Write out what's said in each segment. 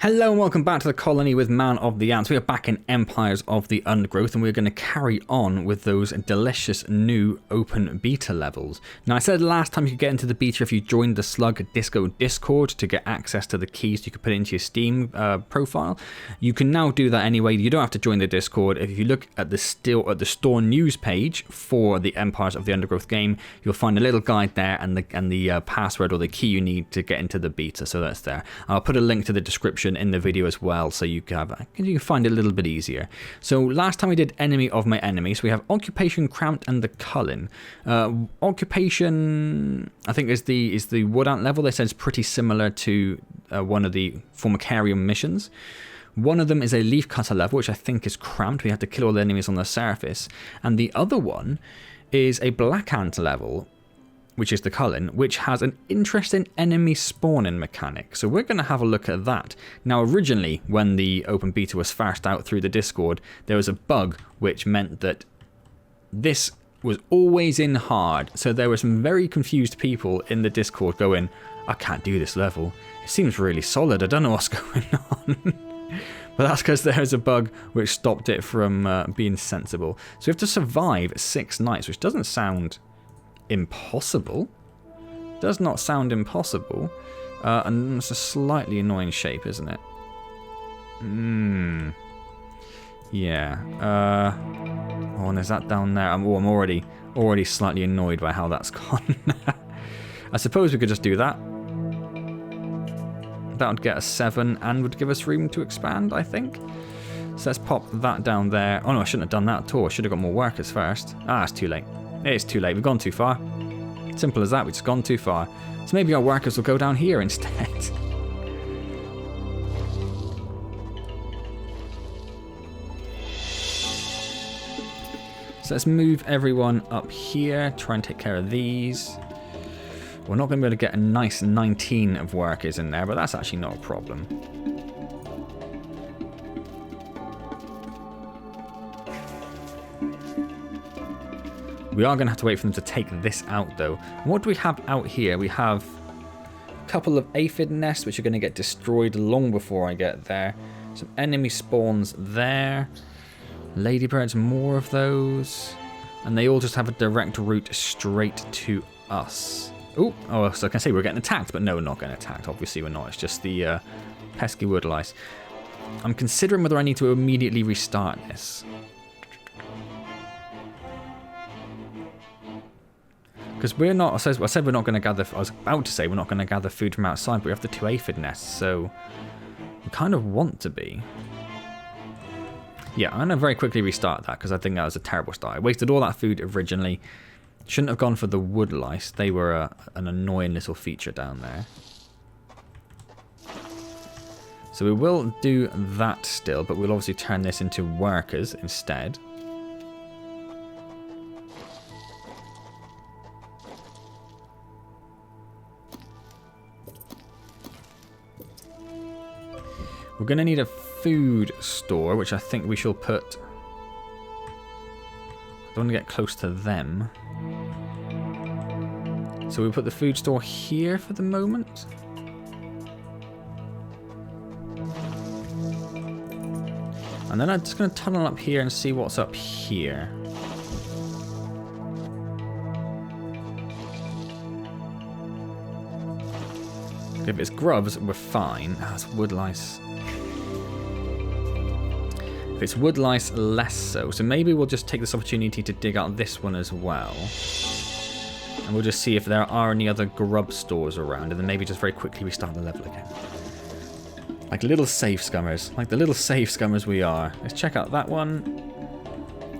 Hello and welcome back to the colony with Man of the Antz. We are back in Empires of the Undergrowth and we're going to carry on with those delicious new open beta levels. Now I said last time you could get into the beta if you joined the Slug Disco Discord to get access to the keys you could put into your Steam profile. You can now do that anyway. You don't have to join the Discord. If you look at the store news page for the Empires of the Undergrowth game, you'll find a little guide there and the password or the key you need to get into the beta. So that's there. I'll put a link to the description in the video as well, so you can find it a little bit easier. So last time we did Enemy of My Enemy, so we have Occupation Cramped and the Culling. Occupation, I think, is the Wood Ant level. They said it's pretty similar to one of the Formicarium missions. One of them is a Leaf Cutter level, which I think is cramped. We have to kill all the enemies on the surface. And the other one is a Black Ant level, which is the Culling, which has an interesting enemy spawning mechanic. So we're going to have a look at that. Now, originally, when the open beta was first out through the Discord, there was a bug which meant that this was always in hard. So there were some very confused people in the Discord going, I can't do this level. It seems really solid. I don't know what's going on. But that's because there's a bug which stopped it from being sensible. So we have to survive 6 nights, which doesn't sound impossible. Does not sound impossible. And it's a slightly annoying shape, isn't it? Yeah. Oh, and there's that down there. I'm already slightly annoyed by how that's gone. I suppose we could just do that. That would get us 7 and would give us room to expand, I think. So let's pop that down there. Oh no, I shouldn't have done that at all. I should have got more workers first. Ah, it's too late. It's too late. We've gone too far. Simple as that. We've just gone too far. So maybe our workers will go down here instead. So let's move everyone up here. Try and take care of these. We're not going to be able to get a nice 19 of workers in there, but that's actually not a problem. We are going to have to wait for them to take this out, though. What do we have out here? We have a couple of aphid nests, which are going to get destroyed long before I get there. Some enemy spawns there. Ladybirds, more of those. And they all just have a direct route straight to us. Oh, so I can say we're getting attacked, but no, we're not getting attacked. Obviously, we're not. It's just the pesky wood lice. I'm considering whether I need to immediately restart this. Because we're not, I said we're not going to gather, I was about to say we're not going to gather food from outside, but we have the 2 aphid nests, so we kind of want to be. Yeah, I'm going to very quickly restart that, because I think that was a terrible start. I wasted all that food originally. Shouldn't have gone for the wood lice. They were an annoying little feature down there. So we will do that still, but we'll obviously turn this into workers instead. We're going to need a food store, which I think we shall put... I don't want to get close to them. So we'll put the food store here for the moment. And then I'm just going to tunnel up here and see what's up here. If it's grubs, we're fine. Ah, it's wood lice. If it's wood lice, less so. So maybe we'll just take this opportunity to dig out this one as well. And we'll just see if there are any other grub stores around, and then maybe just very quickly restart the level again. Like little safe scummers. Like the little safe scummers we are. Let's check out that one.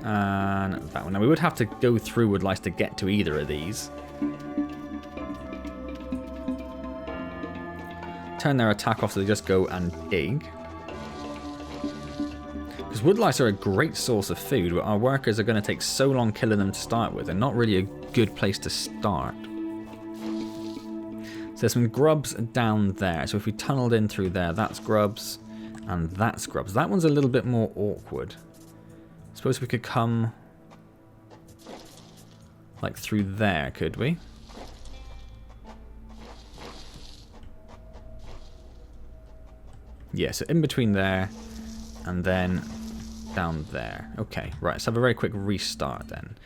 And that one. Now we would have to go through wood lice to get to either of these. Turn their attack off so they just go and dig. Because wood lice are a great source of food, but our workers are going to take so long killing them to start with. They're not really a good place to start. So there's some grubs down there. So if we tunneled in through there, that's grubs and that's grubs. That one's a little bit more awkward. I suppose we could come like through there, could we? Yeah, so in between there and then down there. Okay, right, let's have a very quick restart then.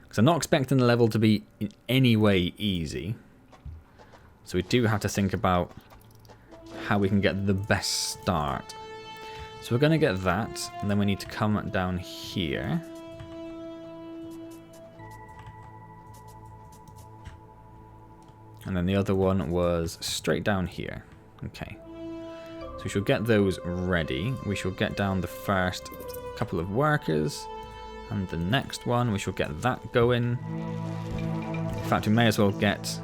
Because I'm not expecting the level to be in any way easy. So we do have to think about how we can get the best start. So we're going to get that, and then we need to come down here. And then the other one was straight down here. Okay. So we should get those ready. We shall get down the first couple of workers. And the next one, we shall get that going. In fact, we may as well get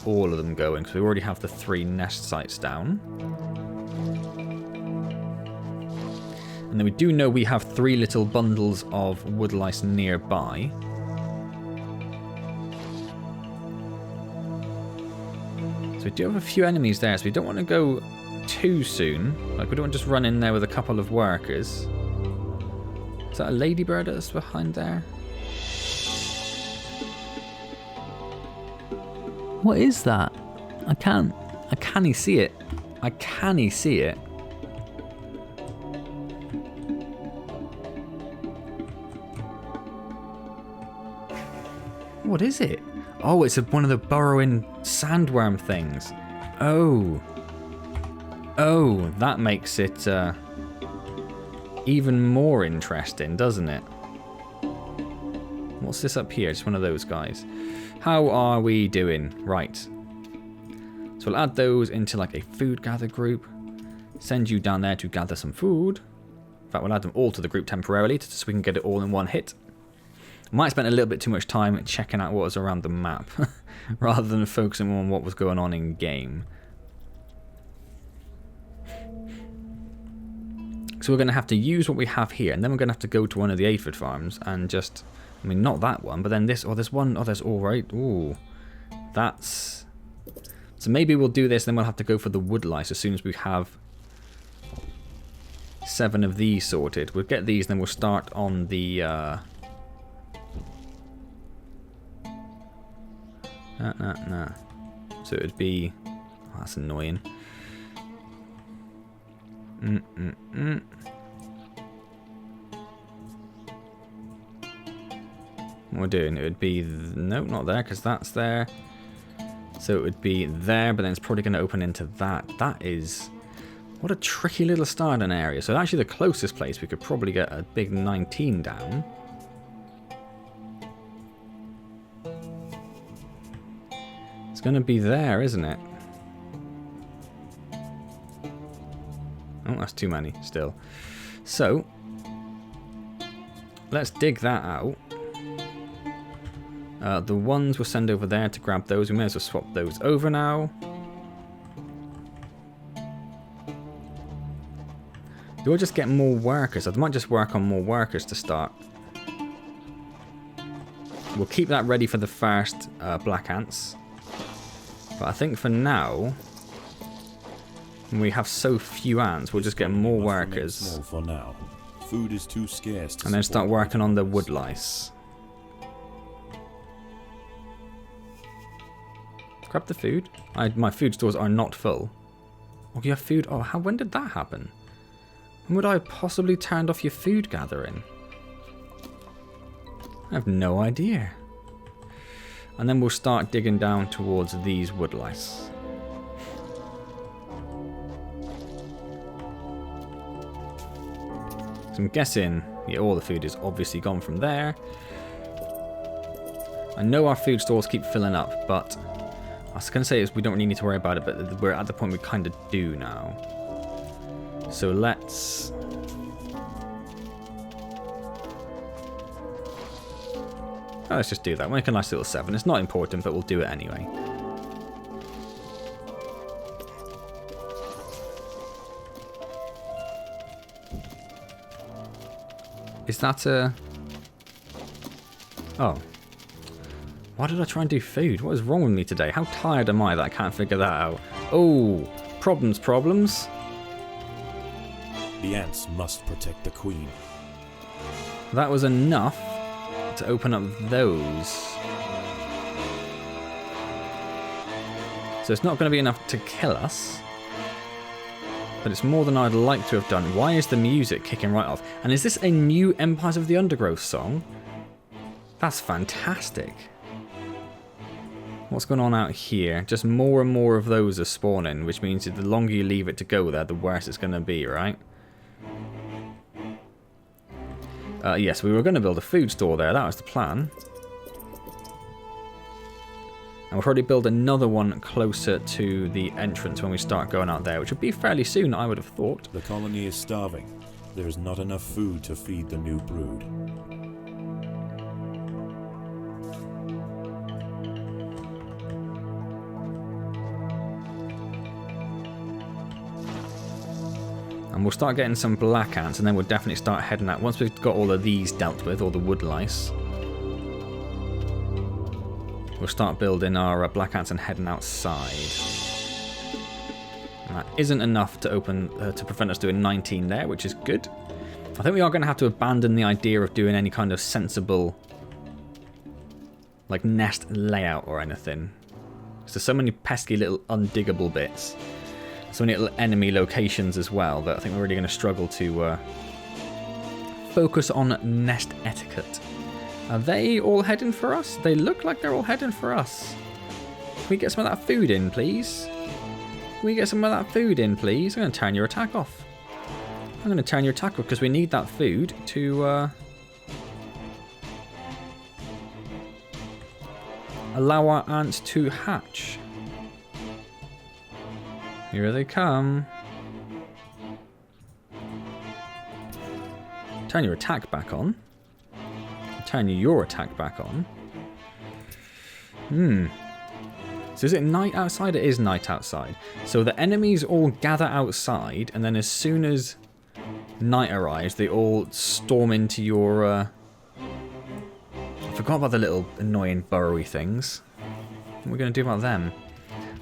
all of them going, because we already have the 3 nest sites down. And then we do know we have 3 little bundles of wood lice nearby. So we do have a few enemies there, so we don't want to go too soon. Like, we don't want to just run in there with a couple of workers. Is that a ladybird that's behind there? What is that? I can't see it. I can't see it. What is it? Oh, it's one of the burrowing sandworm things. Oh. Oh, that makes it even more interesting, doesn't it? What's this up here? It's one of those guys. How are we doing? Right. So we'll add those into like a food gather group. Send you down there to gather some food. In fact, we'll add them all to the group temporarily so we can get it all in one hit. Might spend a little bit too much time checking out what was around the map rather than focusing on what was going on in game. So we're going to have to use what we have here, and then we're going to have to go to one of the aphid farms and just, I mean, not that one, but then this, or there's one, oh, there's all right. Ooh, that's, so maybe we'll do this, then we'll have to go for the wood lice as soon as we have 7 of these sorted. We'll get these, then we'll start on the, Nah. So it would be... Oh, that's annoying. What we're doing, it would be... Nope, not there, because that's there. So it would be there, but then it's probably going to open into that. That is... What a tricky little starting area. So actually the closest place we could probably get a big 19 down. It's going to be there, isn't it? Oh, that's too many still. So, let's dig that out. The ones we'll send over there to grab those. We may as well swap those over now. Do I just get more workers? I might just work on more workers to start. We'll keep that ready for the first black ants. But I think for now, when we have so few ants, we'll just get more workers. Small for now. Food is too scarce to and then start working on the wood lice. Grab the food. My food stores are not full. Oh, you have food? Oh, when did that happen? When would I have possibly turned off your food gathering? I have no idea. And then we'll start digging down towards these wood lice. So I'm guessing, yeah, all the food is obviously gone from there. I know our food stores keep filling up, but I was going to say is we don't really need to worry about it, but we're at the point we kind of do now. So let's... Oh, let's just do that. We'll make a nice little 7. It's not important, but we'll do it anyway. Is that a... Oh. Why did I try and do food? What is wrong with me today? How tired am I that I can't figure that out? Oh, problems. The ants must protect the queen. That was enough to open up those. So it's not going to be enough to kill us. But it's more than I'd like to have done. Why is the music kicking right off? And is this a new Empires of the Undergrowth song? That's fantastic. What's going on out here? Just more and more of those are spawning, which means that the longer you leave it to go there, the worse it's going to be, right? Yes, we were going to build a food store there. That was the plan. And we'll probably build another one closer to the entrance when we start going out there, which would be fairly soon, I would have thought. The colony is starving. There is not enough food to feed the new brood. And we'll start getting some black ants, and then we'll definitely start heading out. Once we've got all of these dealt with, all the wood lice, we'll start building our black ants and heading outside. And that isn't enough to open to prevent us doing 19 there, which is good. I think we are going to have to abandon the idea of doing any kind of sensible like nest layout or anything. There's so many pesky little undiggable bits. So many little enemy locations as well that I think we're really going to struggle to focus on nest etiquette. Are they all heading for us? They look like they're all heading for us. Can we get some of that food in, please? Can we get some of that food in, please? I'm going to turn your attack off. I'm going to turn your attack off because we need that food to allow our ants to hatch. Here they come. Turn your attack back on. Turn your attack back on. So is it night outside? It is night outside. So the enemies all gather outside, and then as soon as night arrives, they all storm into your... I forgot about the little annoying burrowy things. What are we going to do about them?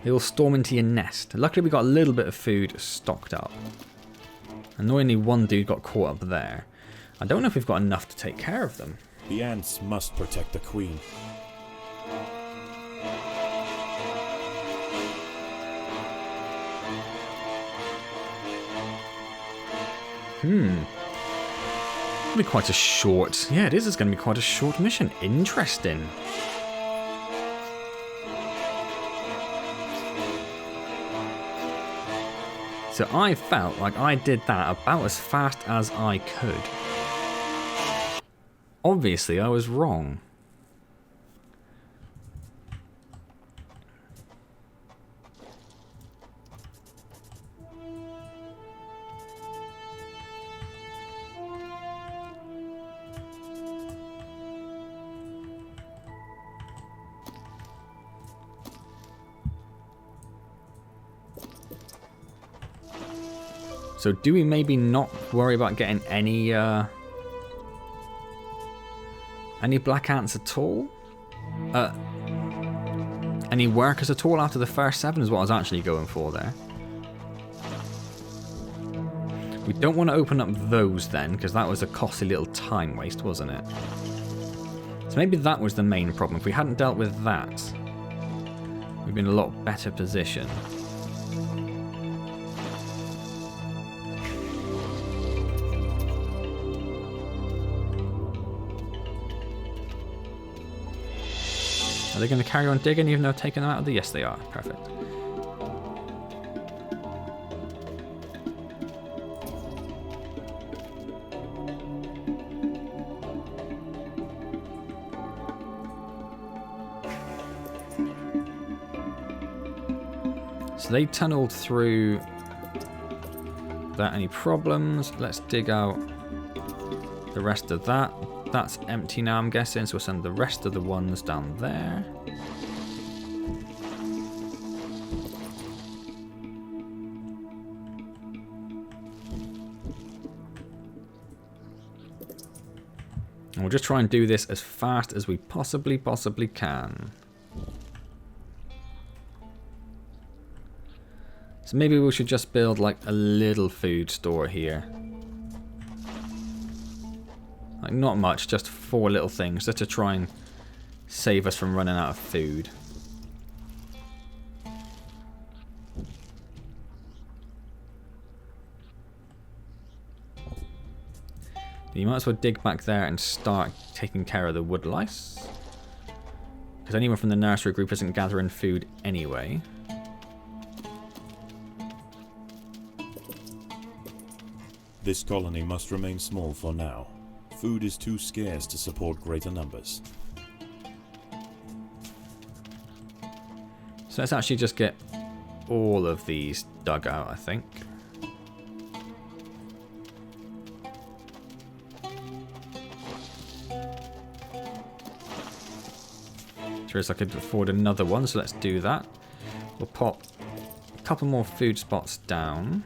They all storm into your nest. Luckily we got a little bit of food stocked up. Annoyingly one dude got caught up there. I don't know if we've got enough to take care of them. The ants must protect the queen. It'll be quite a short... Yeah, it is. It's going to be quite a short mission. Interesting. So I felt like I did that about as fast as I could. Obviously, I was wrong. So do we maybe not worry about getting any black ants at all? Any workers at all after the first 7 is what I was actually going for there. We don't want to open up those then, because that was a costly little time waste, wasn't it? So maybe that was the main problem. If we hadn't dealt with that, we'd be in a lot better position. Are they going to carry on digging even though I've taken them out of the... Yes, they are. Perfect. So they tunneled through without any problems. Let's dig out the rest of that. That's empty now, I'm guessing, so we'll send the rest of the ones down there. And we'll just try and do this as fast as we possibly can. So maybe we should just build like a little food store here. Like not much, just 4 little things, just to try and save us from running out of food. You might as well dig back there and start taking care of the wood lice. Because anyone from the nursery group isn't gathering food anyway. This colony must remain small for now. Food is too scarce to support greater numbers. So let's actually just get all of these dug out, I think. I could afford another one, so let's do that. We'll pop a couple more food spots down.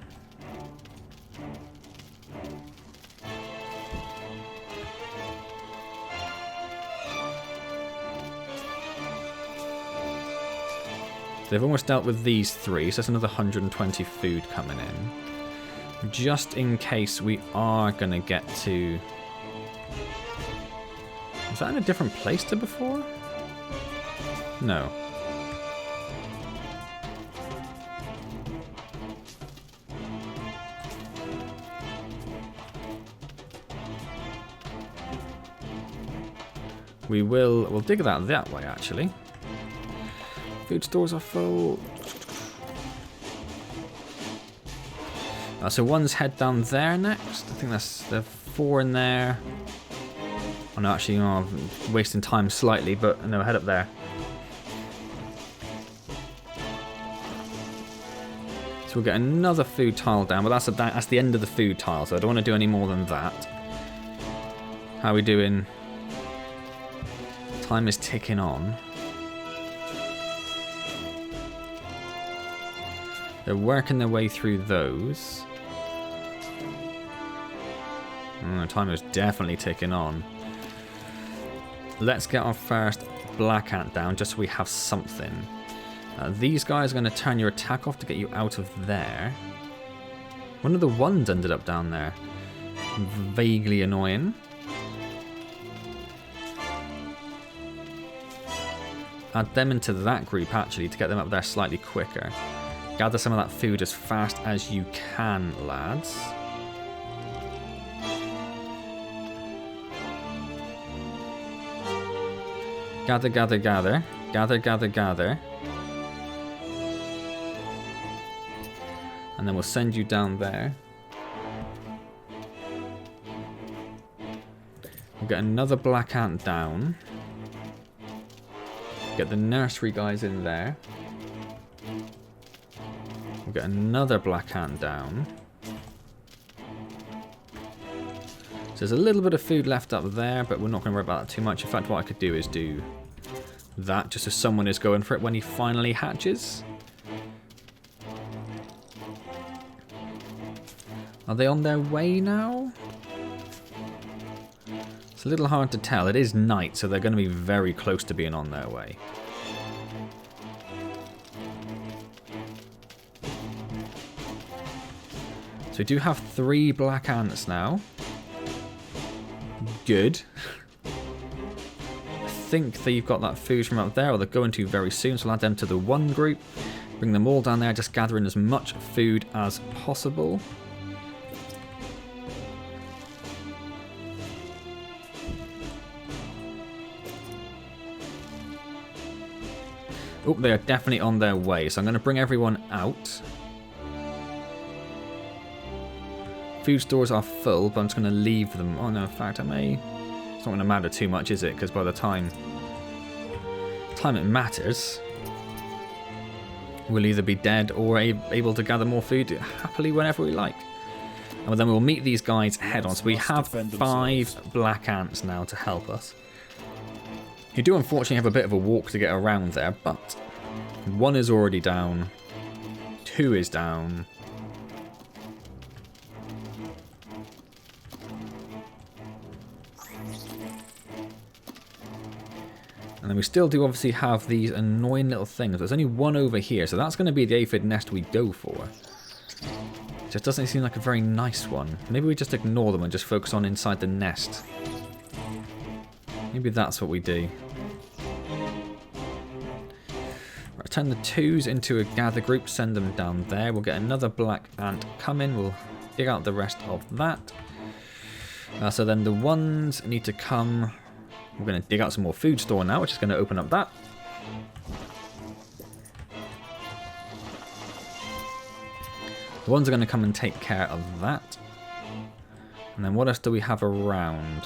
They've almost dealt with these three, so that's another 120 food coming in. Just in case we are going to get to... Was that in a different place to before? No. We'll dig that way actually. Food stores are full. So one's head down there next. I think there's 4 in there. Oh no, actually, I'm wasting time slightly, but no, head up there. So we'll get another food tile down, but that's the end of the food tile, so I don't want to do any more than that. How are we doing? Time is ticking on. They're working their way through those. Time is definitely ticking on. Let's get our first black ant down, just so we have something. These guys are going to turn your attack off to get you out of there. One of the ones ended up down there. Vaguely annoying. Add them into that group actually to get them up there slightly quicker. Gather some of that food as fast as you can, lads. Gather, gather, gather. Gather, gather, gather. And then we'll send you down there. We'll get another black ant down. Get the nursery guys in there. We'll get another black ant down. So there's a little bit of food left up there, but we're not going to worry about that too much. In fact, what I could do is do that just so someone is going for it when he finally hatches. Are they on their way now? It's a little hard to tell. It is night, so they're going to be very close to being on their way. So we do have 3 black ants now. Good. I think they've got that food from up there, or they're going to very soon, so we'll add them to the one group. Bring them all down there, just gathering as much food as possible. Oh, they are definitely on their way, so I'm going to bring everyone out. Food stores are full, but I'm just going to leave them. Oh no, in fact I may... It's not going to matter too much, is it? Because by the time it matters, we'll either be dead or able to gather more food happily whenever we like. And then we'll meet these guys head on. So we have 5 black ants now to help us. You do unfortunately have a bit of a walk to get around there, but 1 is already down, 2 is down. And then we still do obviously have these annoying little things. There's only 1 over here, so that's going to be the aphid nest we go for. Just doesn't seem like a very nice one. Maybe we just ignore them and just focus on inside the nest. Maybe that's what we do. Right, turn the 2s into a gather group, send them down there. We'll get another black ant coming. We'll dig out the rest of that. So then the ones need to come. We're going to dig out some more food store now, which is going to open up that. The ones are going to come and take care of that. And then what else do we have around?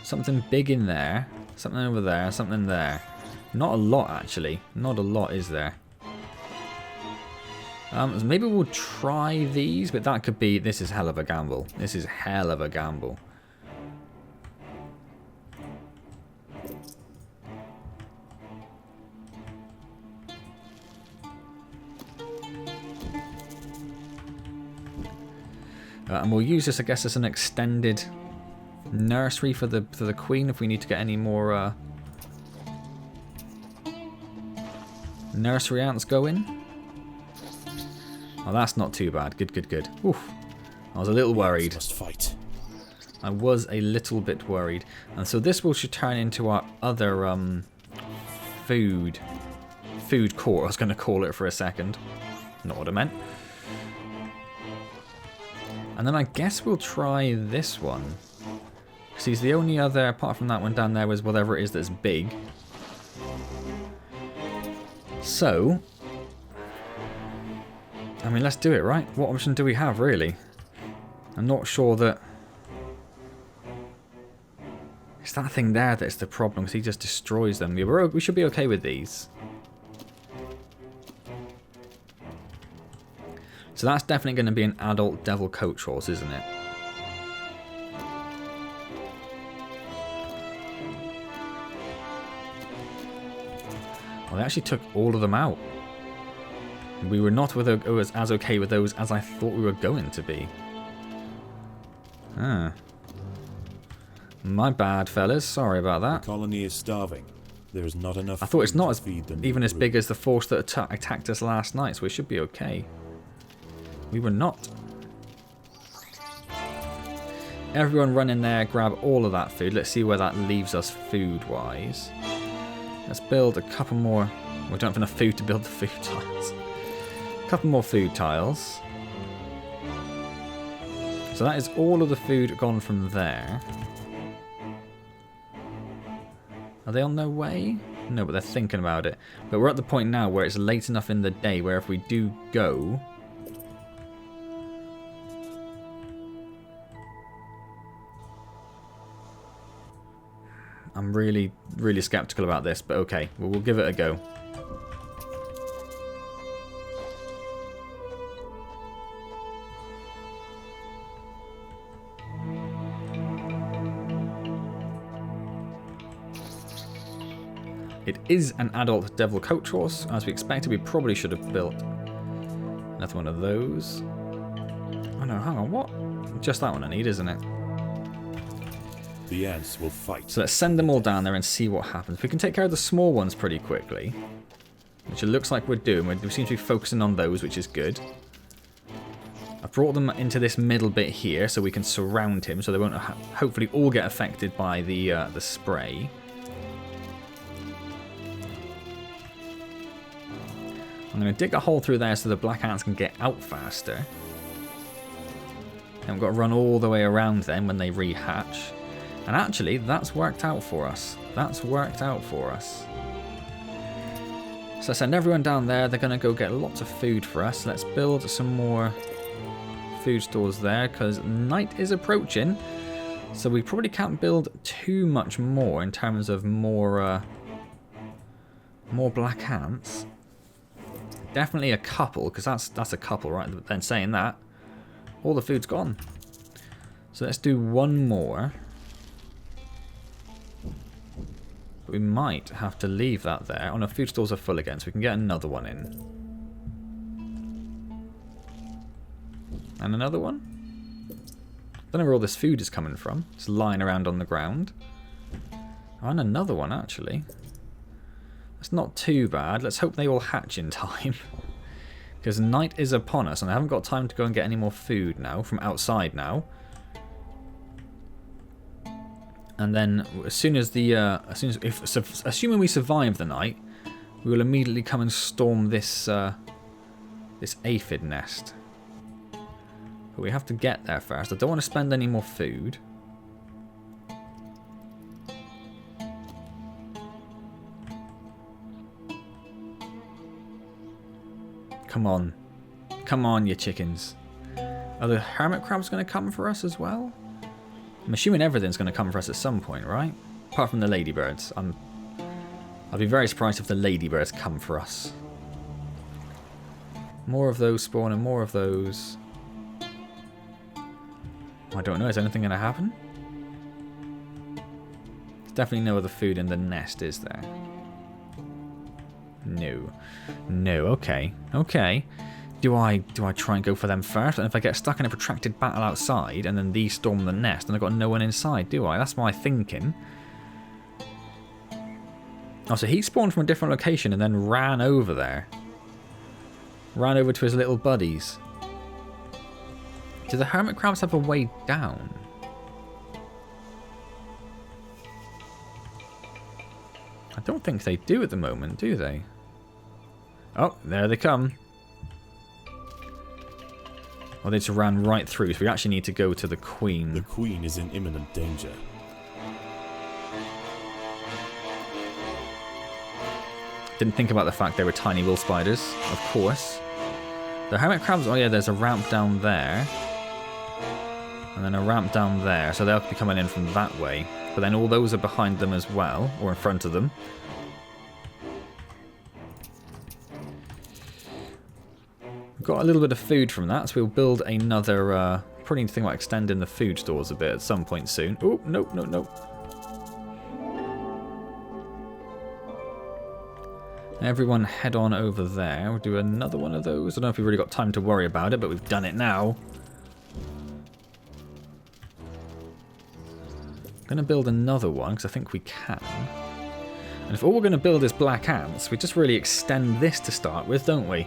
Something big in there. Something over there. Something there. Not a lot, actually. Not a lot, is there? Maybe we'll try these, but that could be... This is hell of a gamble. This is hell of a gamble. And we'll use this, I guess, as an extended nursery for the queen if we need to get any more nursery ants going. Oh, that's not too bad. Good, good, good. Oof. I was a little worried. Must fight. I was a little bit worried. And so this will should turn into our other food court. I was going to call it for a second. Not what I meant. And then I guess we'll try this one. Because he's the only other, apart from that one down there, was whatever it is that's big. So, I mean, let's do it, right? What option do we have, really? I'm not sure that... It's that thing there that's the problem, because he just destroys them. We should be okay with these. So that's definitely going to be an adult devil coach horse, isn't it? Well, they actually took all of them out. We were not as okay with those as I thought we were going to be. Ah. My bad, fellas. Sorry about that. The colony is starving. There is not enough. I thought it's not even as group. big as the force that attacked us last night, so we should be okay. We were not. Everyone run in there, grab all of that food. Let's see where that leaves us food-wise. Let's build a couple more. We don't have enough food to build the food tiles. A couple more food tiles. So that is all of the food gone from there. Are they on their way? No, but they're thinking about it. But we're at the point now where it's late enough in the day where if we do go... I'm really, really skeptical about this, but okay, we'll give it a go. It is an adult devil coach horse, as we expected. We probably should have built another one of those. Oh no, hang on, what? Just that one I need, isn't it? The ants will fight. So let's send them all down there and see what happens. We can take care of the small ones pretty quickly, which it looks like we're doing. We seem to be focusing on those, which is good. I've brought them into this middle bit here so we can surround him, so they won't hopefully all get affected by the spray. I'm going to dig a hole through there so the black ants can get out faster. And we've got to run all the way around them when they rehatch. And actually, that's worked out for us. That's worked out for us. So send everyone down there. They're going to go get lots of food for us. Let's build some more food stores there because night is approaching. So we probably can't build too much more in terms of more black ants. Definitely a couple, because that's a couple, right? But then saying that, all the food's gone. So let's do one more. But we might have to leave that there. Oh no, food stores are full again, so we can get another one in. And another one? Don't know where all this food is coming from. It's lying around on the ground. Oh, and another one, actually. That's not too bad. Let's hope they all hatch in time. Because night is upon us, and I haven't got time to go and get any more food now, from outside now. And then, as soon as assuming we survive the night, we will immediately come and storm this this aphid nest. But we have to get there first. I don't want to spend any more food. Come on. Come on, you chickens. Are the hermit crabs going to come for us as well? I'm assuming everything's going to come for us at some point, right? Apart from the ladybirds. I'll be very surprised if the ladybirds come for us. More of those spawn and more of those. I don't know. Is anything going to happen? There's definitely no other food in the nest, is there? No. No. Okay. Okay. Do I try and go for them first? And if I get stuck in a protracted battle outside and then these storm the nest, and I've got no one inside, do I? That's my thinking. Oh, so he spawned from a different location and then ran over there. Ran over to his little buddies. Do the hermit crabs have a way down? I don't think they do at the moment, do they? Oh, there they come. Oh, they just ran right through, so we actually need to go to the queen. The queen is in imminent danger. Didn't think about the fact they were tiny wool spiders, of course. The hermit crabs, oh yeah, there's a ramp down there. And then a ramp down there, so they'll be coming in from that way. But then all those are behind them as well, or in front of them. We've got a little bit of food from that, so we'll build another, probably need to think about extending the food stores a bit at some point soon. Oh, nope, nope, nope. Everyone head on over there. We'll do another one of those. I don't know if we've really got time to worry about it, but we've done it now. I'm going to build another one, because I think we can. And if all we're going to build is black ants, we just really extend this to start with, don't we?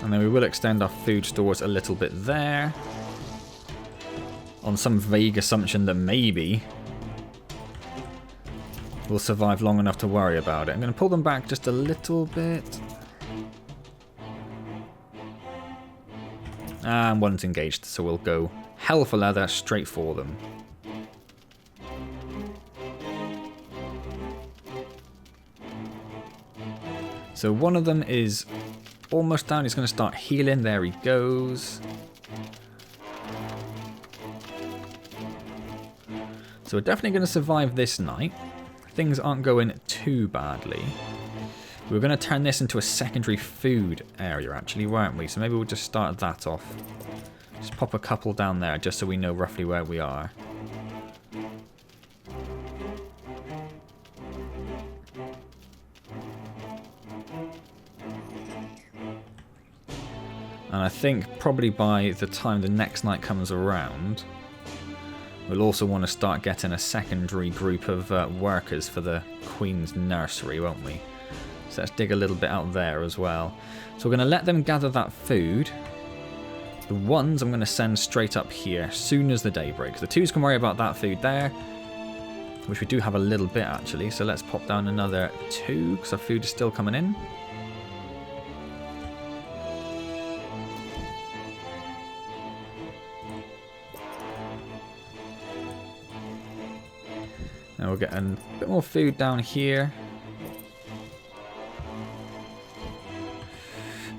And then we will extend our food stores a little bit there. On some vague assumption that maybe we'll survive long enough to worry about it. I'm going to pull them back just a little bit. And one's engaged, so we'll go hell for leather straight for them. So one of them is almost down. He's going to start healing. There he goes. So we're definitely going to survive this night. Things aren't going too badly. We were going to turn this into a secondary food area, actually, weren't we? So maybe we'll just start that off. Just pop a couple down there, just so we know roughly where we are. And I think probably by the time the next night comes around, we'll also want to start getting a secondary group of workers for the Queen's nursery, won't we? So let's dig a little bit out there as well. So we're going to let them gather that food. The ones I'm going to send straight up here as soon as the day breaks. The twos can worry about that food there, which we do have a little bit actually. So let's pop down another 2 because our food is still coming in. Now we'll get a bit more food down here.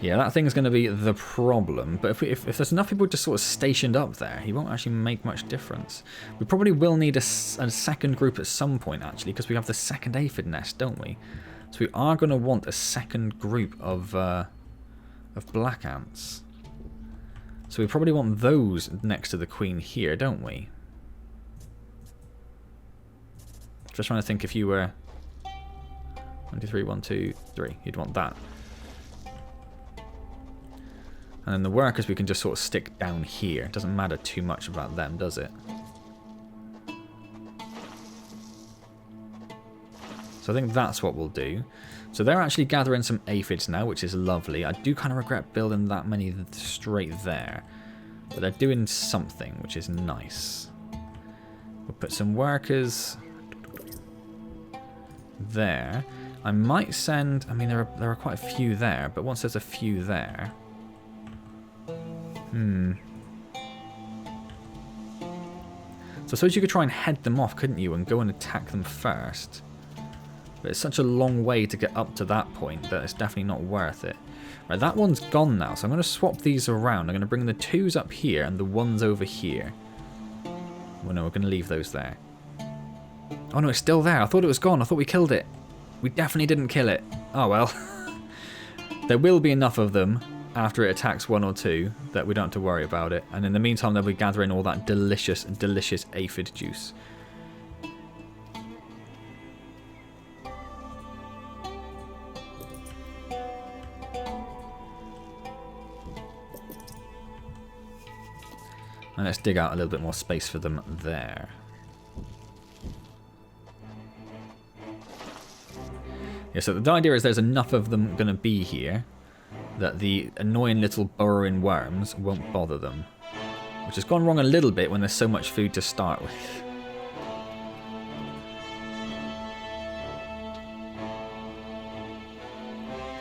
Yeah, that thing's going to be the problem. But if there's enough people just sort of stationed up there, he won't actually make much difference. We probably will need a second group at some point, actually, because we have the second aphid nest, don't we? So we are going to want a second group of black ants. So we probably want those next to the queen here, don't we? Just trying to think if you were 1, 2, 3, 1, 2, 3. You'd want that. And then the workers we can just sort of stick down here. It doesn't matter too much about them, does it? So I think that's what we'll do. So they're actually gathering some aphids now, which is lovely. I do kind of regret building that many straight there. But they're doing something, which is nice. We'll put some workers there. I might send... I mean, there are quite a few there, but once there's a few there... So I suppose you could try and head them off, couldn't you, and go and attack them first. But it's such a long way to get up to that point that it's definitely not worth it. Right, that one's gone now, so I'm going to swap these around. I'm going to bring the 2s up here and the 1s over here. Well, no, we're going to leave those there. Oh no, it's still there. I thought it was gone. I thought we killed it. We definitely didn't kill it. Oh well. There will be enough of them after it attacks 1 or 2 that we don't have to worry about it. And in the meantime, they'll be gathering all that delicious, delicious aphid juice. And let's dig out a little bit more space for them there. Yeah, so the idea is there's enough of them going to be here that the annoying little burrowing worms won't bother them. Which has gone wrong a little bit when there's so much food to start with.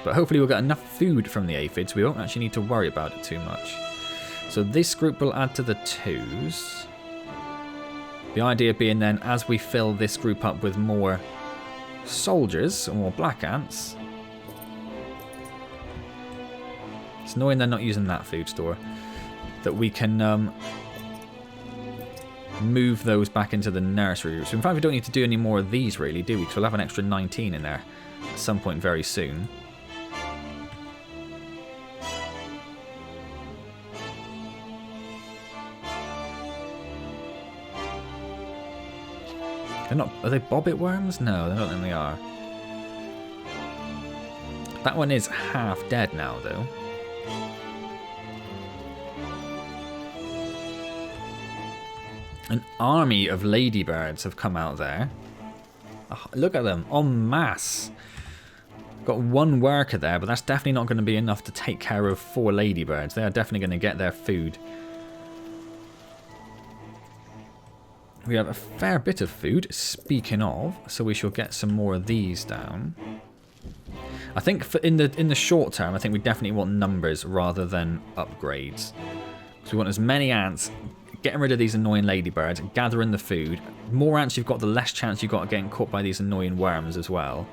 But hopefully we'll get enough food from the aphids, we won't actually need to worry about it too much. So this group will add to the 2s. The idea being then, as we fill this group up with more soldiers, or more black ants. It's annoying they're not using that food store. That we can move those back into the nursery. So in fact we don't need to do any more of these really, do we? Because we'll have an extra 19 in there at some point very soon. They're not. Are they bobbit worms? No, I don't think they are. That one is half dead now, though. An army of ladybirds have come out there. Oh, look at them, en masse. Got 1 worker there, but that's definitely not going to be enough to take care of 4 ladybirds. They are definitely going to get their food. We have a fair bit of food, speaking of, so we shall get some more of these down. I think in the short term, I think we definitely want numbers rather than upgrades. So we want as many ants, getting rid of these annoying ladybirds, gathering the food. The more ants you've got, the less chance you've got of getting caught by these annoying worms as well.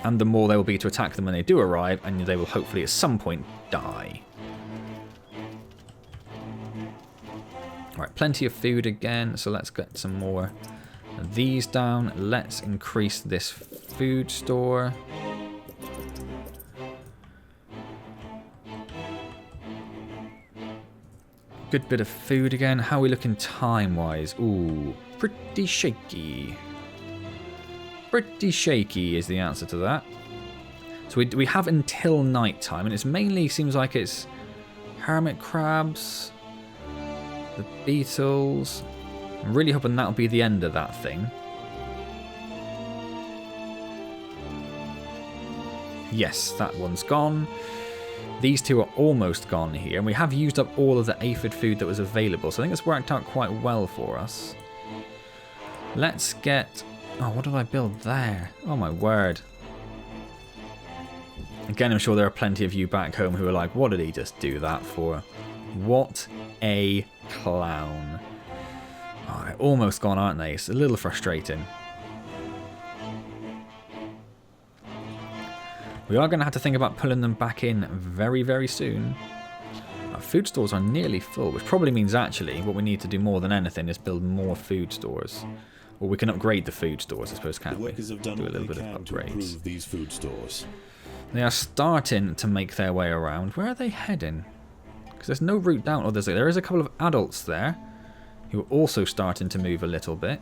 And the more there will be to attack them when they do arrive, and they will hopefully at some point die. Right, plenty of food again, so let's get some more of these down. Let's increase this food store. Good bit of food again. How are we looking time-wise? Ooh, pretty shaky. Pretty shaky is the answer to that. So we have until night time, and it's mainly seems like it's hermit crabs. The beetles. I'm really hoping that'll be the end of that thing. Yes, that one's gone. These 2 are almost gone here. And we have used up all of the aphid food that was available. So I think it's worked out quite well for us. Let's get... Oh, what did I build there? Oh my word. Again, I'm sure there are plenty of you back home who are like, what did he just do that for? What a clown. Oh, they're almost gone, aren't they? It's a little frustrating. We are going to have to think about pulling them back in very, very soon. Our food stores are nearly full, which probably means actually what we need to do more than anything is build more food stores. Or we can upgrade the food stores, I suppose, can't we? Workers have done do a little what bit they of can to upgrades. improve these food stores. They are starting to make their way around. Where are they heading? Because there's no route down. Oh, there is a couple of adults there who are also starting to move a little bit.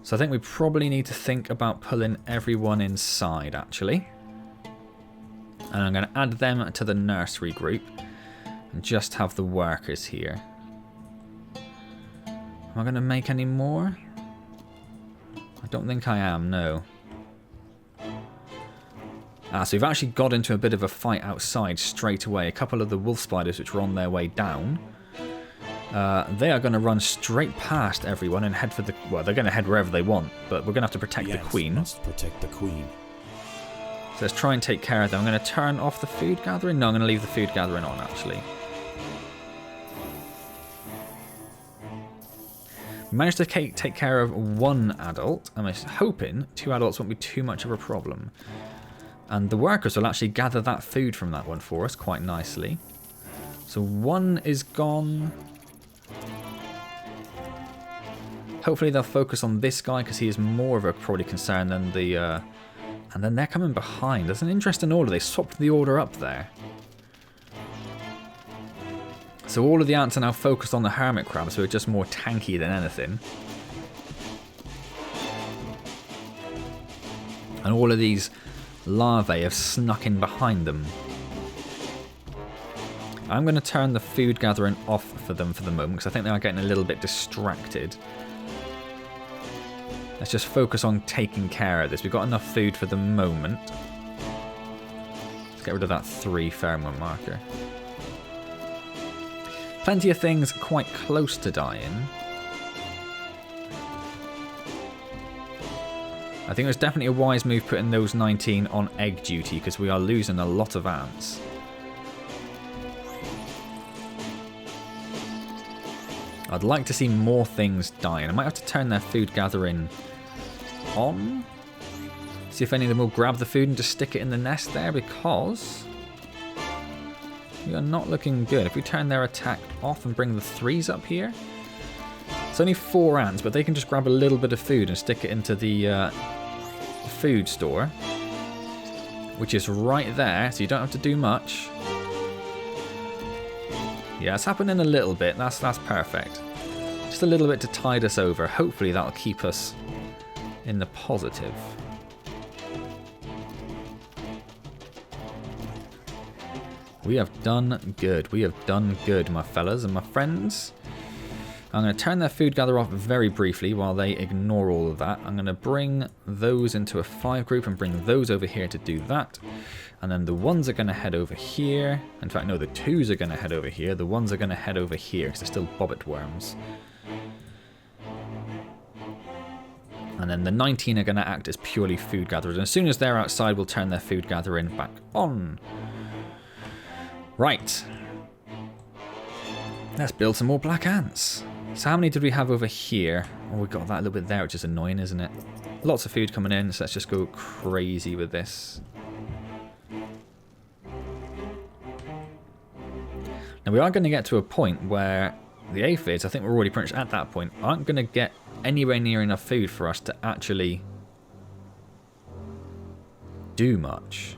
So I think we probably need to think about pulling everyone inside, actually. And I'm going to add them to the nursery group and just have the workers here. Am I going to make any more? I don't think I am, no. So we've actually got into a bit of a fight outside straight away. A couple of the wolf spiders which were on their way down. They are going to run straight past everyone and head for the... Well, they're going to head wherever they want, but we're going to have to protect the queen. Must protect the queen. So let's try and take care of them. I'm going to turn off the food gathering. No, I'm going to leave the food gathering on, actually. We managed to take care of one adult. I'm hoping 2 adults won't be too much of a problem. And the workers will actually gather that food from that one for us quite nicely. So 1 is gone. Hopefully they'll focus on this guy because he is more of a probably concern than the... and then they're coming behind. There's an interesting order. They swapped the order up there. So all of the ants are now focused on the hermit crabs, who are just more tanky than anything. And all of these larvae have snuck in behind them. I'm going to turn the food gathering off for them for the moment, because I think they are getting a little bit distracted. Let's just focus on taking care of this. We've got enough food for the moment. Let's get rid of that 3 pheromone marker. Plenty of things quite close to dying. I think it was definitely a wise move putting those 19 on egg duty, because we are losing a lot of ants. I'd like to see more things dying. I might have to turn their food gathering on. See if any of them will grab the food and just stick it in the nest there, because we are not looking good. If we turn their attack off and bring the 3s up here. It's only 4 ants, but they can just grab a little bit of food and stick it into the food store, which is right there, so you don't have to do much. Yeah, it's happening a little bit. That's perfect. Just a little bit to tide us over. Hopefully that'll keep us in the positive. We have done good. We have done good, my fellas and my friends. I'm going to turn their food gather off very briefly while they ignore all of that. I'm going to bring those into a 5 group and bring those over here to do that. And then the 1s are going to head over here. In fact, no, the 2s are going to head over here. The 1s are going to head over here because they're still bobbit worms. And then the 19 are going to act as purely food gatherers. And as soon as they're outside, we'll turn their food gathering back on. Right. Let's build some more black ants. So how many did we have over here? Oh, we got that a little bit there, which is annoying, isn't it? Lots of food coming in, so let's just go crazy with this. Now we are going to get to a point where the aphids, I think we're already pretty much at that point, aren't going to get anywhere near enough food for us to actually do much.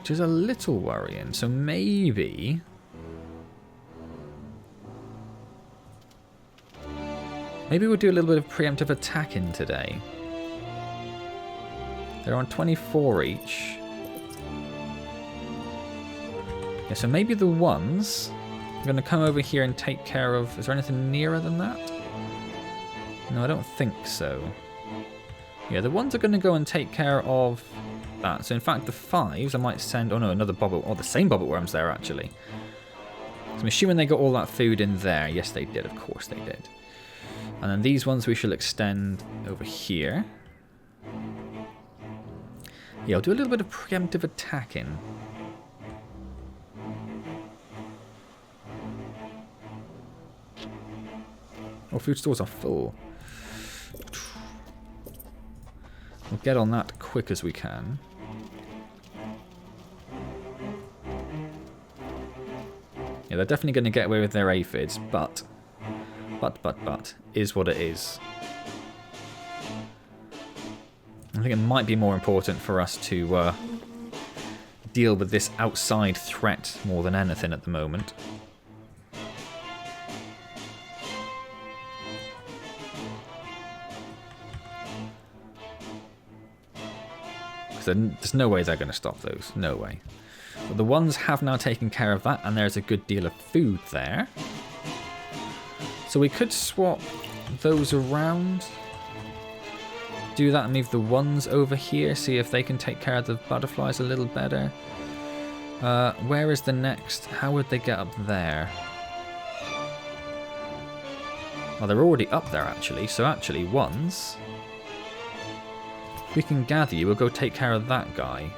Which is a little worrying. So maybe we'll do a little bit of preemptive attacking today. They're on 24 each. Yeah, so maybe the 1s are going to come over here and take care of... Is there anything nearer than that? No, I don't think so. Yeah, the 1s are going to go and take care of that. So in fact, the 5s I might send... Oh no, another bobbit... Oh, the same bobbit worms there, actually. So I'm assuming they got all that food in there. Yes, they did. Of course they did. And then these ones we shall extend over here. Yeah, I'll do a little bit of preemptive attacking. Oh, food stores are full. We'll get on that quick as we can. Yeah, they're definitely going to get away with their aphids, but is what it is. I think it might be more important for us to deal with this outside threat more than anything at the moment. Because there's no way they're going to stop those. No way. But the 1s have now taken care of that, and there's a good deal of food there. So we could swap those around. Do that and leave the 1s over here. See if they can take care of the butterflies a little better. Where is the next? How would they get up there? Well, they're already up there, actually. So actually, 1s. We can gather you. We'll go take care of that guy.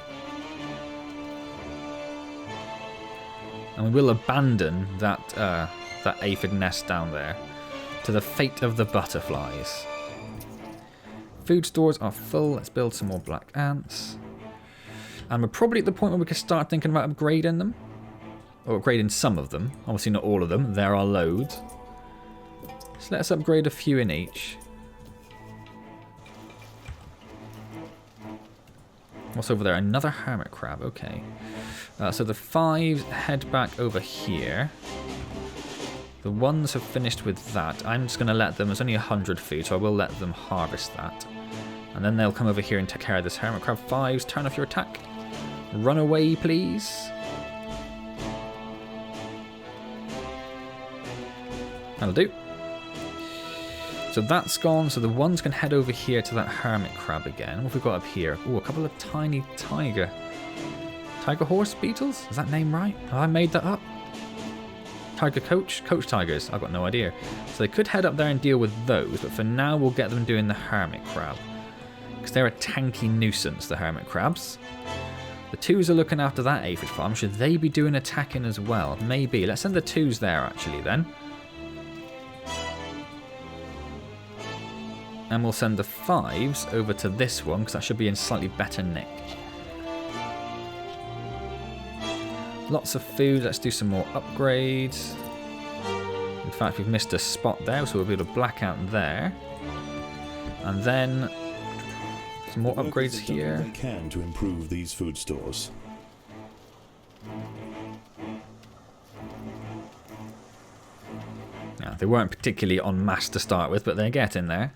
And we will abandon that that aphid nest down there. To the fate of the butterflies. Food stores are full. Let's build some more black ants. And we're probably at the point where we can start thinking about upgrading them. Or upgrading some of them. Obviously not all of them. There are loads. So let's upgrade a few in each. What's over there? Another hermit crab. Okay. So the 5s head back over here. The 1s have finished with that. I'm just going to let them... There's only 100 food, so I will let them harvest that. And then they'll come over here and take care of this hermit crab. 5s, turn off your attack. Run away, please. That'll do. So that's gone. So the 1s can head over here to that hermit crab again. What have we got up here? Oh, a couple of tiny tiger horse beetles? Is that name right? Have I made that up? Tiger coach tigers. I've got no idea. So they could head up there and deal with those, but for now we'll get them doing the hermit crab. Because they're a tanky nuisance, the hermit crabs. The 2s are looking after that aphid farm. Should they be doing attacking as well? Maybe. Let's send the 2s there actually then. And we'll send the 5s over to this one, because that should be in slightly better nick. Lots of food. Let's do some more upgrades. In fact, we've missed a spot there, so we'll be able to black out there. And then some more upgrades here. They can to improve these food stores. Now, they weren't particularly en masse to start with, but they're getting there.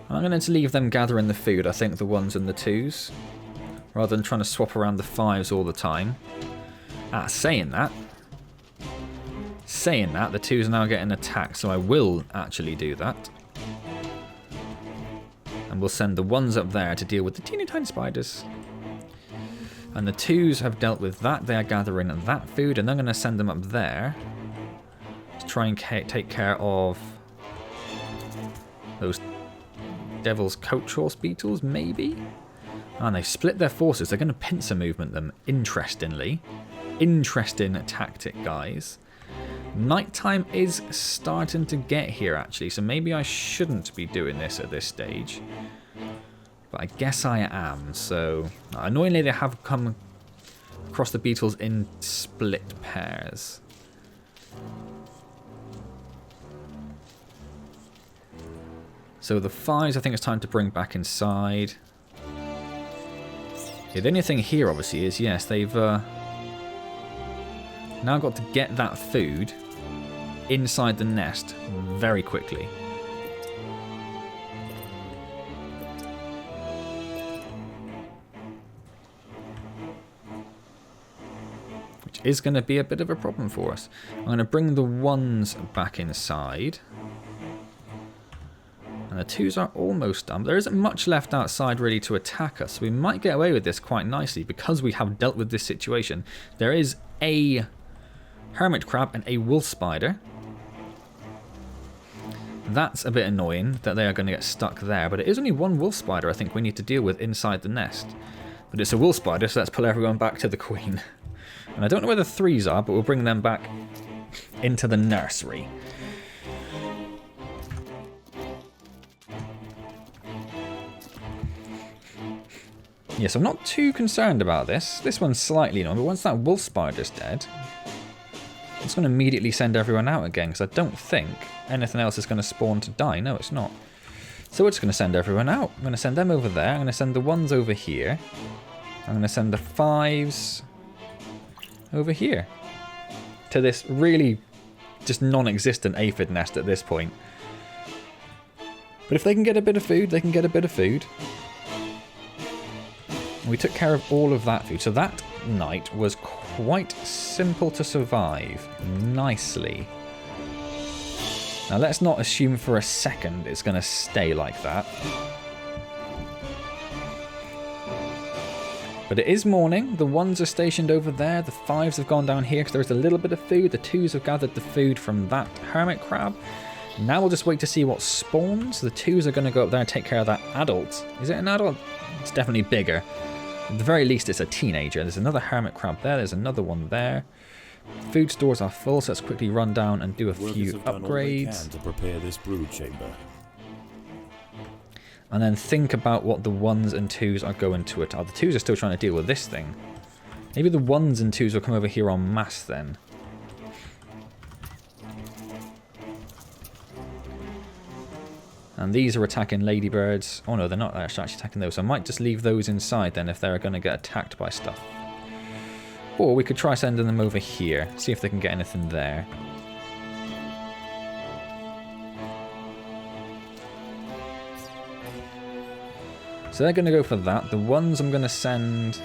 I'm going to leave them gathering the food, I think, the 1s and the 2s. Rather than trying to swap around the 5s all the time. Saying that, the 2s are now getting attacked, so I will actually do that. And we'll send the 1s up there to deal with the teeny tiny spiders. And the 2s have dealt with that. They are gathering that food, and I'm going to send them up there to try and take care of those devil's coach horse beetles, maybe? And they've split their forces. They're going to pincer movement them, interestingly. Interesting tactic, guys. Nighttime is starting to get here, actually, so maybe I shouldn't be doing this at this stage. But I guess I am, so... Annoyingly, they have come across the beetles in split pairs. So the 5s, I think it's time to bring back inside. Yeah, the only thing here, obviously, is, yes, they've... now got to get that food inside the nest very quickly. Which is going to be a bit of a problem for us. I'm going to bring the 1s back inside. And the 2s are almost done. There isn't much left outside really to attack us. So we might get away with this quite nicely because we have dealt with this situation. There is a hermit crab and a wolf spider. That's a bit annoying that they are going to get stuck there. But it is only one wolf spider I think we need to deal with inside the nest. But it's a wolf spider, so let's pull everyone back to the queen. And I don't know where the 3s are, but we'll bring them back into the nursery. Yes, I'm not too concerned about this. This one's slightly annoying, but once that wolf spider's dead, it's going to immediately send everyone out again, because I don't think anything else is going to spawn to die. No, it's not. So we're just going to send everyone out. I'm going to send them over there. I'm going to send the 1s over here. I'm going to send the 5s over here. To this really just non-existent aphid nest at this point. But if they can get a bit of food, they can get a bit of food. We took care of all of that food. So that night was quite simple to survive nicely. Now let's not assume for a second it's going to stay like that. But it is morning. The 1s are stationed over there. The 5s have gone down here because there's a little bit of food. The 2s have gathered the food from that hermit crab. Now we'll just wait to see what spawns. The 2s are going to go up there and take care of that adult. Is it an adult? It's definitely bigger. At the very least, it's a teenager. There's another hermit crab there. There's another one there. Food stores are full, so let's quickly run down and do a Workers few have done all they upgrades. can to prepare this brood chamber. And then think about what the 1s and 2s are going to attack. The 2s are still trying to deal with this thing. Maybe the 1s and 2s will come over here en masse then. And these are attacking ladybirds. Oh no, they're not. They're actually attacking those. So I might just leave those inside then if they're going to get attacked by stuff. Or we could try sending them over here. See if they can get anything there. So they're going to go for that. The 1s I'm going to send...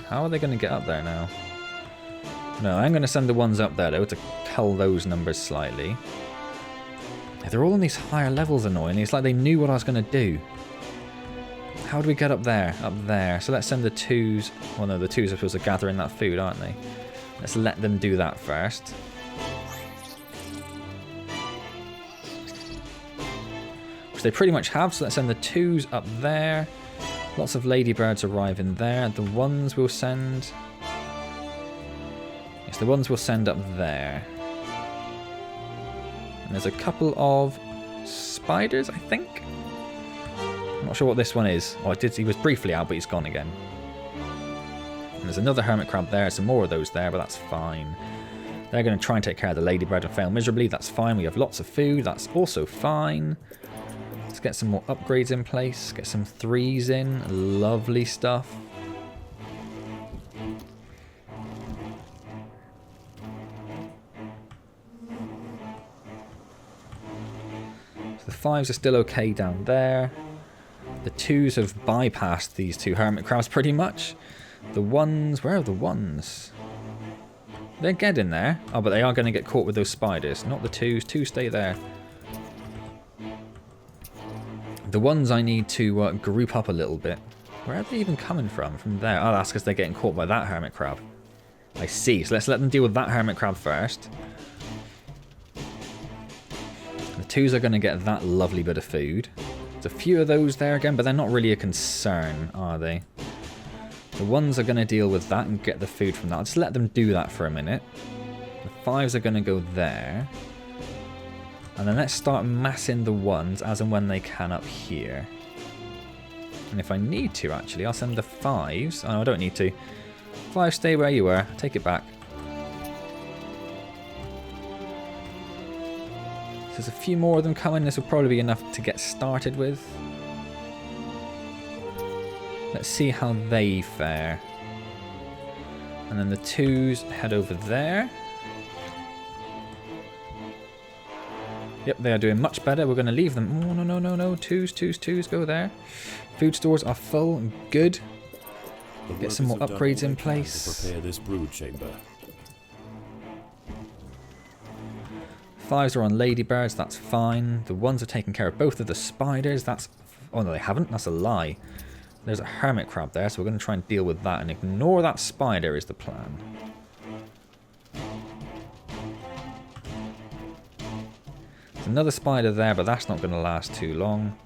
How are they going to get up there now? No, I'm going to send the 1s up there though to cull those numbers slightly. Yeah, they're all on these higher levels annoyingly. It's like they knew what I was going to do. How do we get up there? Up there. So let's send the 2s... Well no, the 2s are supposed to gather in that food, aren't they? Let's let them do that first. Which they pretty much have, so let's send the 2s up there. Lots of ladybirds arriving there. The 1s will send... Yes, the 1s will send up there. And there's a couple of spiders, I think? I'm not sure what this one is. Oh, he was briefly out, but he's gone again. And there's another hermit crab there. Some more of those there, but that's fine. They're going to try and take care of the ladybird and fail miserably. That's fine. We have lots of food. That's also fine. Let's get some more upgrades in place. Get some 3s in. Lovely stuff. So the 5s are still okay down there. The 2s have bypassed these 2 hermit crabs pretty much. The 1s... Where are the 1s? They're getting there. Oh, but they are going to get caught with those spiders. Not the 2s. 2 stay there. The 1s I need to group up a little bit. Where are they even coming from? From there. Oh, that's because they're getting caught by that hermit crab. I see. So let's let them deal with that hermit crab first. The 2s are going to get that lovely bit of food. There's a few of those there again, but they're not really a concern, are they? The 1s are going to deal with that and get the food from that. I'll just let them do that for a minute. The 5s are going to go there. And then let's start massing the 1s as and when they can up here. And if I need to, actually, I'll send the 5s. Oh, no, I don't need to. 5, stay where you were. Take it back. So there's a few more of them coming. This will probably be enough to get started with. Let's see how they fare. And then the 2s head over there. Yep, they are doing much better. We're going to leave them. Oh, no. 2s, go there. Food stores are full. Good. Get some more upgrades in place. To prepare this brood chamber. 5s are on ladybirds. That's fine. The 1s are taking care of both of the spiders. That's... Oh, no, they haven't. That's a lie. There's a hermit crab there, so we're going to try and deal with that and ignore that spider is the plan. There's another spider there, but that's not going to last too long.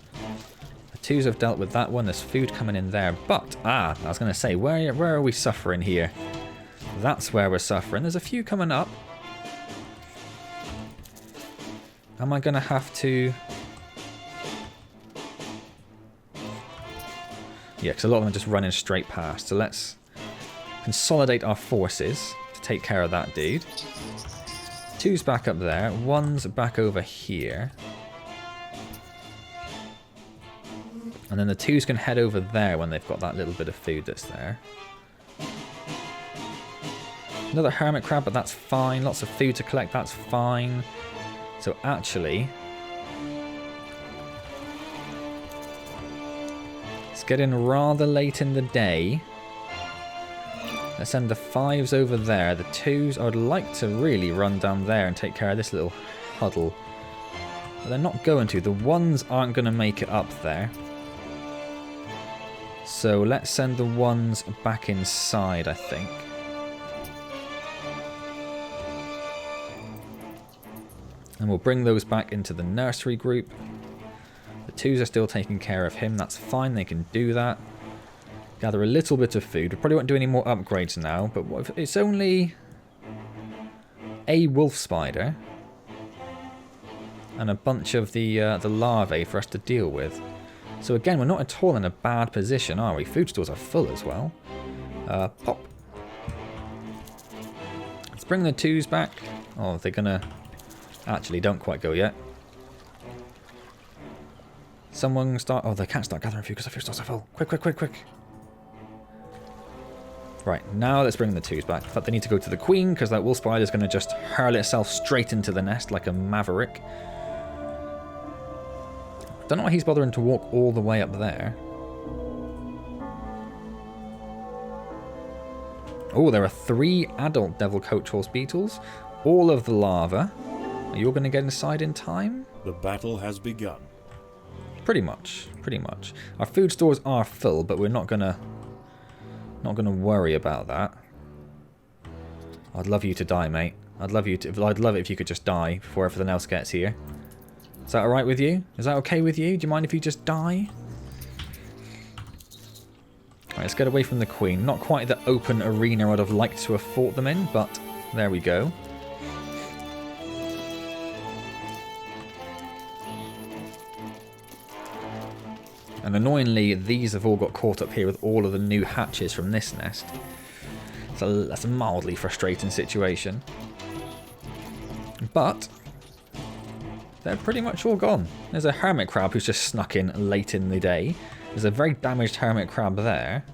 The 2s have dealt with that one. There's food coming in there, but... I was going to say, where are we suffering here? That's where we're suffering. There's a few coming up. Am I going to have to... Yeah, because a lot of them are just running straight past. So let's consolidate our forces to take care of that dude. 2's back up there. 1's back over here. And then the 2's can head over there when they've got that little bit of food that's there. Another hermit crab, but that's fine. Lots of food to collect, that's fine. So actually... It's getting rather late in the day. Let's send the 5s over there. The 2s, I would like to really run down there and take care of this little huddle. But they're not going to. The 1s aren't going to make it up there. So let's send the 1s back inside, I think. And we'll bring those back into the nursery group. The 2s are still taking care of him. That's fine. They can do that. Gather a little bit of food. We probably won't do any more upgrades now. But what if it's only... a wolf spider and a bunch of the larvae for us to deal with. So again, we're not at all in a bad position, are we? Food stores are full as well. Pop. Let's bring the 2s back. Oh, they're gonna... Actually, don't quite go yet. Someone start... Oh, they can't start gathering food because the food stores are full. Quick, quick, quick, quick. Right, now let's bring the 2s back. In fact, they need to go to the queen because that wolf spider is going to just hurl itself straight into the nest like a maverick. Don't know why he's bothering to walk all the way up there. Oh, there are 3 adult devil coach horse beetles. All of the larvae. Are you all going to get inside in time? The battle has begun. Pretty much, pretty much. Our food stores are full, but we're not gonna worry about that. I'd love you to die, mate. I'd love it if you could just die before everything else gets here. Is that alright with you? Is that okay with you? Do you mind if you just die? Alright, let's get away from the queen. Not quite the open arena I'd have liked to have fought them in, but there we go. And annoyingly, these have all got caught up here with all of the new hatches from this nest. So that's a mildly frustrating situation. But they're pretty much all gone. There's a hermit crab who's just snuck in late in the day. There's a very damaged hermit crab there.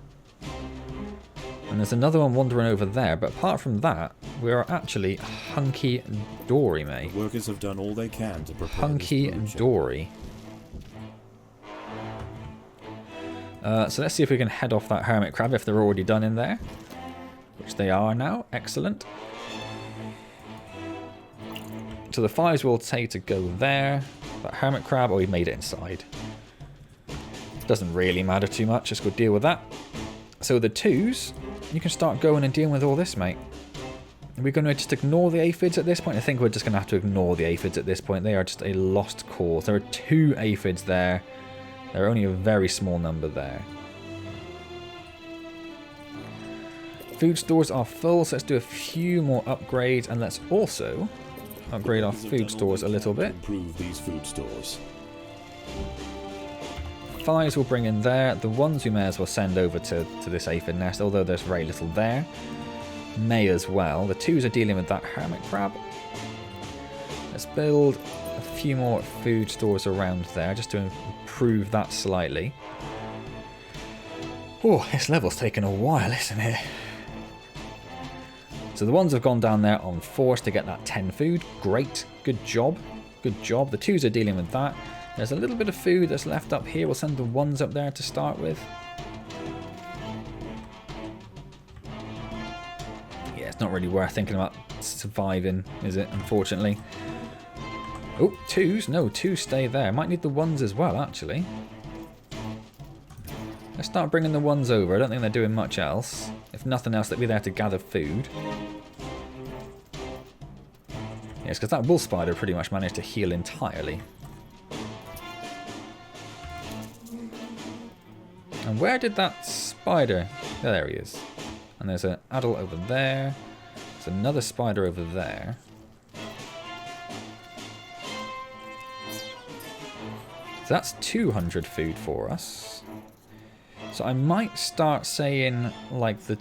And there's another one wandering over there. But apart from that, we are actually hunky-dory, mate. The workers have done all they can to prepare hunky-dory. So let's see if we can head off that hermit crab if they're already done in there. Which they are now. Excellent. So the 5s will say to go there. That hermit crab, oh, we made it inside. Doesn't really matter too much. Let's go deal with that. So the 2s, you can start going and dealing with all this, mate. Are we going to just ignore the aphids at this point? I think we're just going to have to ignore the aphids at this point. They are just a lost cause. There are 2 aphids there. There are only a very small number there. Food stores are full, so let's do a few more upgrades, and let's also upgrade our food stores a little bit. Improve these food stores. 5s will bring in there. The 1s we may as well send over to this aphid nest, although there's very little there. May as well. The 2s are dealing with that hermit crab. Let's build a few more food stores around there, just to improve that slightly. Oh, this level's taken a while, isn't it? So the 1s have gone down there on force to get that 10 food. Great. Good job. Good job. The 2s are dealing with that. There's a little bit of food that's left up here. We'll send the 1s up there to start with. Yeah, it's not really worth thinking about surviving, is it? Unfortunately. Oh, 2s? No, 2s stay there. Might need the 1s as well, actually. Let's start bringing the 1s over. I don't think they're doing much else. If nothing else, they'll be there to gather food. Yes, because that wolf spider pretty much managed to heal entirely. And where did that spider... Oh, there he is. And there's an adult over there. There's another spider over there. So that's 200 food for us. So I might start saying, like, the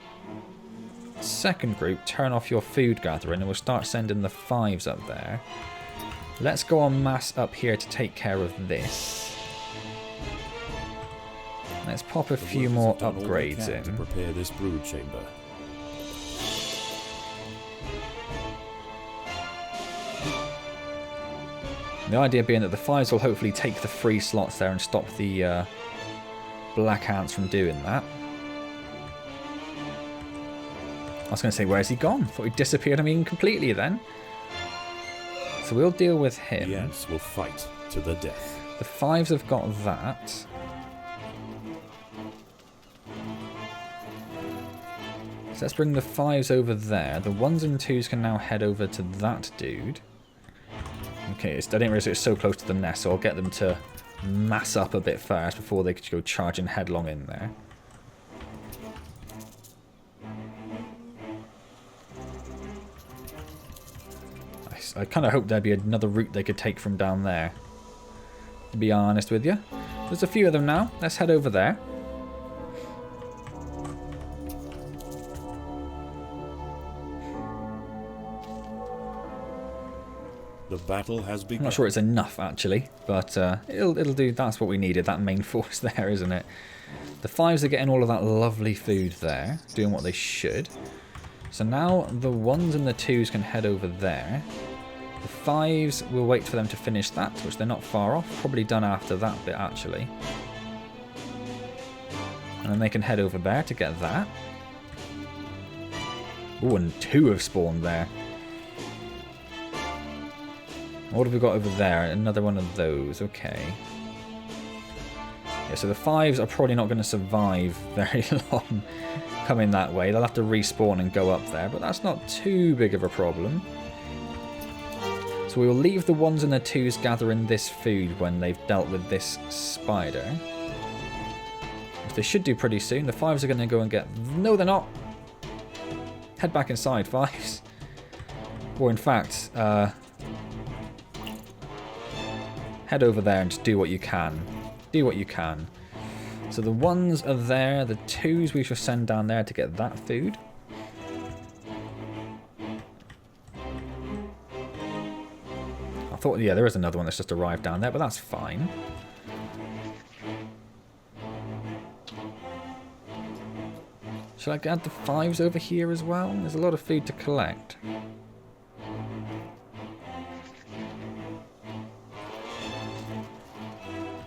second group, turn off your food gathering, and we'll start sending the 5s up there. Let's go en masse up here to take care of this. Let's pop a few more upgrades in. To prepare this brood chamber. The idea being that the 5s will hopefully take the free slots there and stop the black ants from doing that. I was going to say, where's he gone? Thought he disappeared on me completely then. So we'll deal with him. The ants will fight to the death. The 5s have got that. So let's bring the 5s over there. The 1s and 2s can now head over to that dude. Okay, I didn't realize it was so close to the nest, so I'll get them to mass up a bit first before they could go charging headlong in there. nice. I kind of hoped there'd be another route they could take from down there, to be honest with you. There's a few of them now. Let's head over there. The battle has begun. I'm not sure it's enough, actually, but it'll do. That's what we needed, that main force there, isn't it? The 5s are getting all of that lovely food there, doing what they should. So now the 1s and the 2s can head over there. The 5s, we'll wait for them to finish that, which they're not far off. Probably done after that bit, actually. And then they can head over there to get that. Ooh, and 2 have spawned there. What have we got over there? Another one of those. Okay. Yeah, so the 5s are probably not going to survive very long coming that way. They'll have to respawn and go up there, but that's not too big of a problem. So we will leave the 1s and the 2s gathering this food when they've dealt with this spider. Which they should do pretty soon. The 5s are going to go and get... No, they're not! Head back inside, 5s. Or in fact... head over there and just do what you can. Do what you can. So the 1s are there. The 2s we shall send down there to get that food. I thought, yeah, there is another one that's just arrived down there, but that's fine. Shall I add the 5s over here as well? There's a lot of food to collect.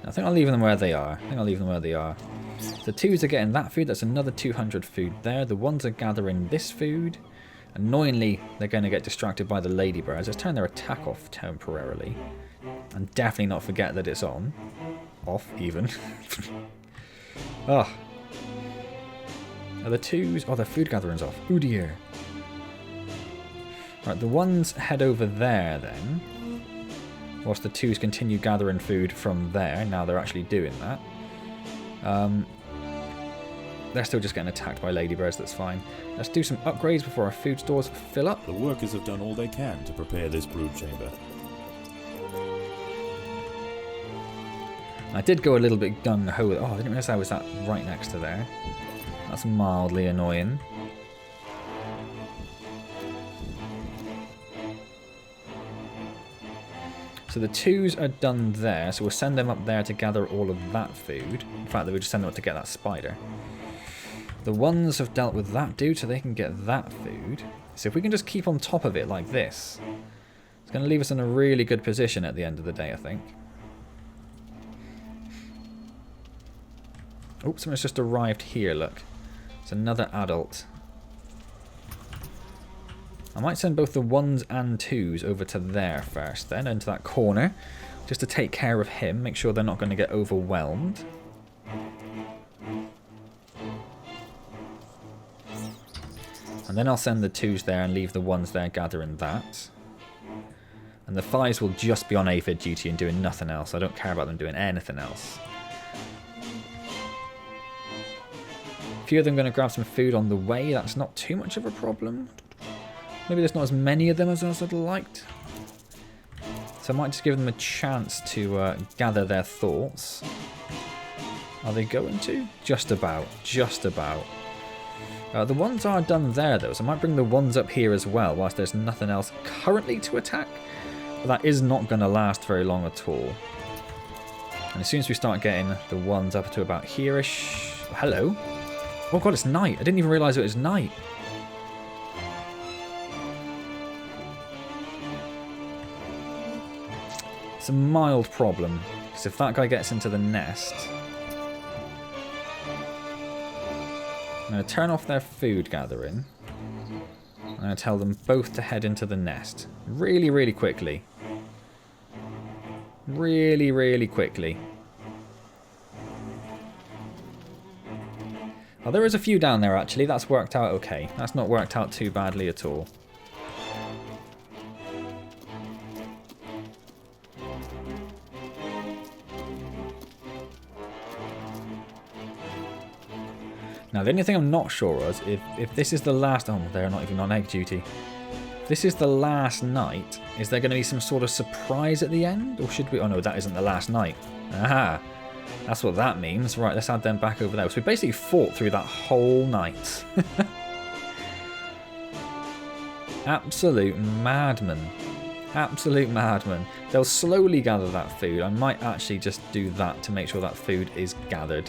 I think I'll leave them where they are. The 2s are getting that food. That's another 200 food there. The 1s are gathering this food. Annoyingly, they're going to get distracted by the ladybirds. Let's turn their attack off temporarily. And definitely not forget that it's on. Off, even. Oh. Are the 2s... Oh, their food gathering's off. Oh dear. Right, the 1s head over there then. Whilst the 2s continue gathering food from there. Now they're actually doing that. They're still just getting attacked by ladybirds, that's fine. Let's do some upgrades before our food stores fill up. The workers have done all they can to prepare this brood chamber. I did go a little bit gung-ho. Oh, I didn't realise I was that right next to there. That's mildly annoying. So the 2s are done there, so we'll send them up there to gather all of that food. In fact, we'll just send them up to get that spider. The 1s have dealt with that dude, so they can get that food. So if we can just keep on top of it like this, it's going to leave us in a really good position at the end of the day, I think. Oh, someone's just arrived here, look. It's another adult. I might send both the 1s and 2s over to there first then, into that corner, just to take care of him, make sure they're not going to get overwhelmed. And then I'll send the 2s there and leave the 1s there gathering that. And the 5s will just be on aphid duty and doing nothing else. I don't care about them doing anything else. A few of them are going to grab some food on the way, that's not too much of a problem. Maybe there's not as many of them as I'd have liked. So I might just give them a chance to gather their thoughts. Are they going to? Just about. Just about. The 1s are done there though, so I might bring the 1s up here as well, whilst there's nothing else currently to attack. But that is not going to last very long at all. And as soon as we start getting the 1s up to about here-ish... Hello? Oh god, it's night. I didn't even realise it was night. It's a mild problem, because if that guy gets into the nest... I'm going to turn off their food gathering. I'm going to tell them both to head into the nest. Really, really quickly. Really, really quickly. Oh, there is a few down there actually. That's worked out okay. That's not worked out too badly at all. Now, the only thing I'm not sure is if this is the last... Oh, they're not even on egg duty. If this is the last night, is there going to be some sort of surprise at the end? Or should we... Oh no, that isn't the last night. Aha. That's what that means. Right, let's add them back over there. So we basically fought through that whole night. Absolute madman. Absolute madman. They'll slowly gather that food. I might actually just do that to make sure that food is gathered.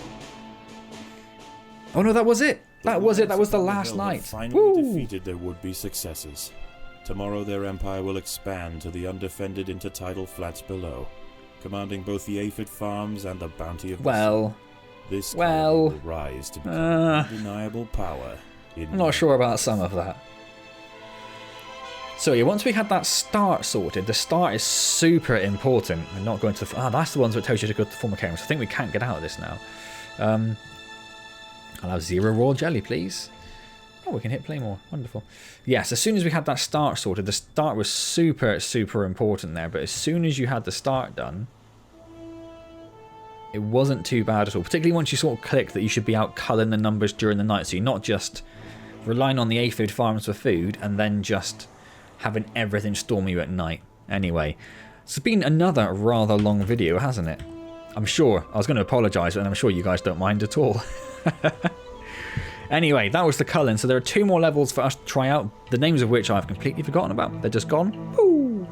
Oh no, that was it. That was it. That was the last night. Finally defeated their would-be successors. Tomorrow their empire will expand to the undefended intertidal flats below, commanding both the aphid farms and the bounty of the sea. This will rise to become undeniable power. I'm not sure about some of that. So yeah, once we had that start sorted, the start is super important. We're not going to... that's the ones that tells you to go to the Formicarium. So I think we can't get out of this now. I'll have 0 raw jelly, please. Oh, we can hit play more. Wonderful. Yes, as soon as we had that start sorted, the start was super, super important there. But as soon as you had the start done, it wasn't too bad at all. Particularly once you sort of click that you should be out culling the numbers during the night. So you're not just relying on the aphid farms for food and then just having everything storm you at night. Anyway, it's been another rather long video, hasn't it? I'm sure, I was going to apologise, and I'm sure you guys don't mind at all. Anyway, that was the Culling. So there are 2 more levels for us to try out, the names of which I've completely forgotten about. They're just gone. Woo!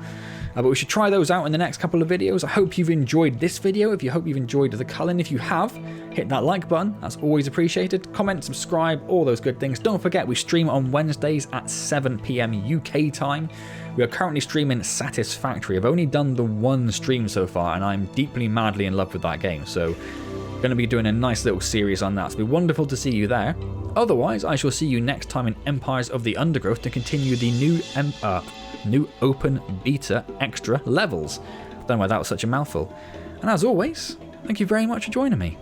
But we should try those out in the next couple of videos. I hope you've enjoyed this video. If you hope you've enjoyed the Culling, if you have, hit that like button. That's always appreciated. Comment, subscribe, all those good things. Don't forget, we stream on Wednesdays at 7 PM UK time. We are currently streaming Satisfactory. I've only done the 1 stream so far, and I'm deeply, madly in love with that game. So, going to be doing a nice little series on that. So it'll be wonderful to see you there. Otherwise, I shall see you next time in Empires of the Undergrowth to continue the new open beta extra levels. Don't know why that was such a mouthful. And as always, thank you very much for joining me.